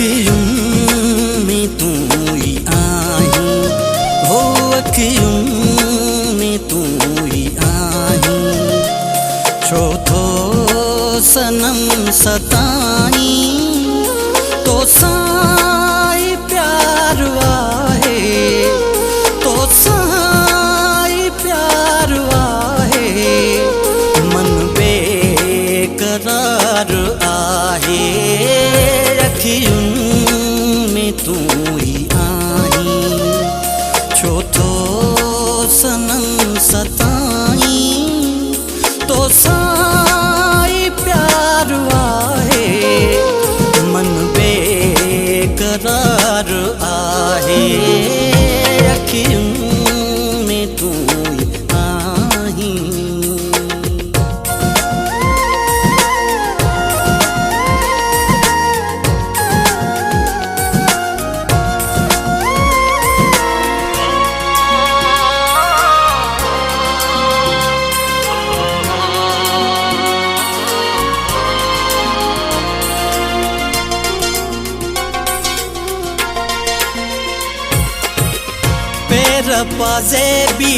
अखियुन में तू ही आई हो, अखियुन में तू ही आई। छो थो सनम सताई तो साई प्यार आहे, तो साई प्यार आहे। मन बेकरार आहे, अखियुन में तू ही आई। छो थो सनम सताई तो साई प्यार आहे। मन बेकरार आहे, अखियुन में तू ही आई। पैर पाज़े भी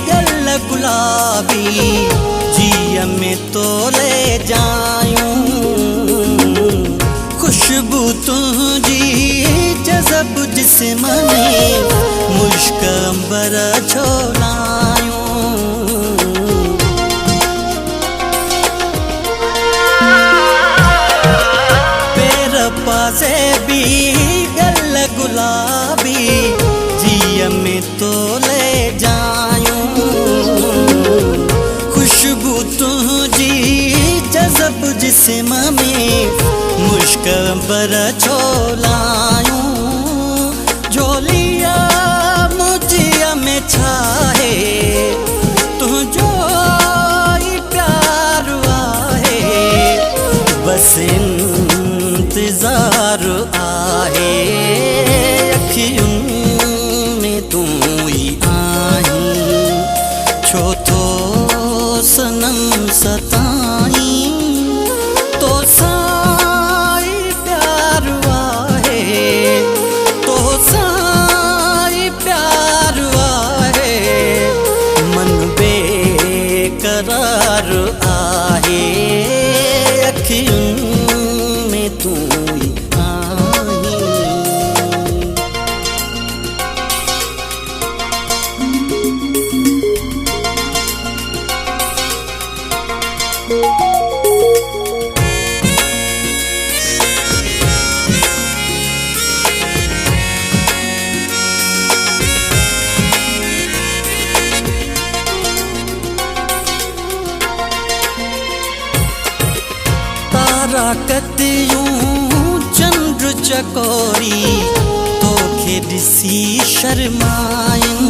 गल गुलाबी, जिया में तो ले जायूं। खुशबू तुझी जज़ब जिस्म में, मुश्क अंबर छोलायूं। पैर पाज़े भी गल गुलाबी, जिया में तो ले जायूं। खुशबू तुझी जज़ब जिस्म में, मुश्क अंबर छोलायूं। झोलिया मुझिया में छाहे, तुझो ही प्यार आहे। बस इंतजार आहे, अखियुन में तू ही आई। छो थो सनम सताई तो साई प्यार आहे, तो साई प्यार आहे। मन बेकरार आहे, अखियुन में तू ही आई। ताराकतियूं चंद्र चकोरी, तोखे ॾिसी शर्मायूं।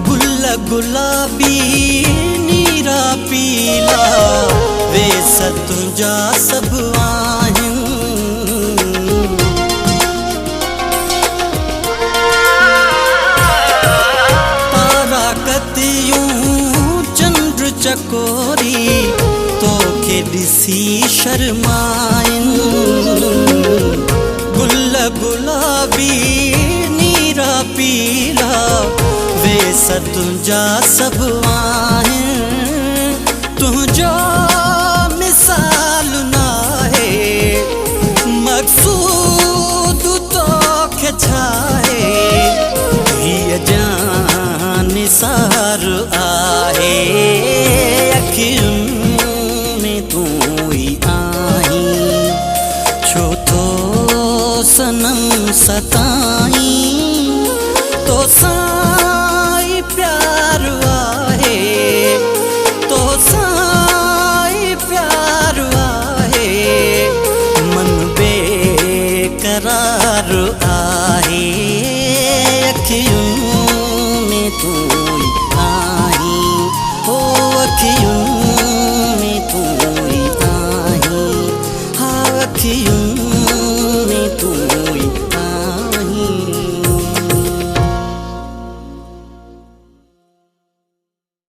गुल गुलाबी नीरा पीला, वे तुंहिंजा सभु आहिनि। ताराकतियूं चंद्र चकोरी, तोखे ॾिसी शर्माइनि। गुल गुलाबी नीरा पीला, वे तुंहिंजा सभु आहिनि। तुंहिंजो मिसाल नाहे, मक़सूद तोखे छाहे। हीअ जान निसार आहे, अखियुन में तू ही आई। छो थो सनम सताई तो साई प्यार आहे, तो साई प्यार आहे। मन बेकरार आहे, अखियुन में तू ही आई। हो अखियुन में तू ही आई, हाँ अखियुन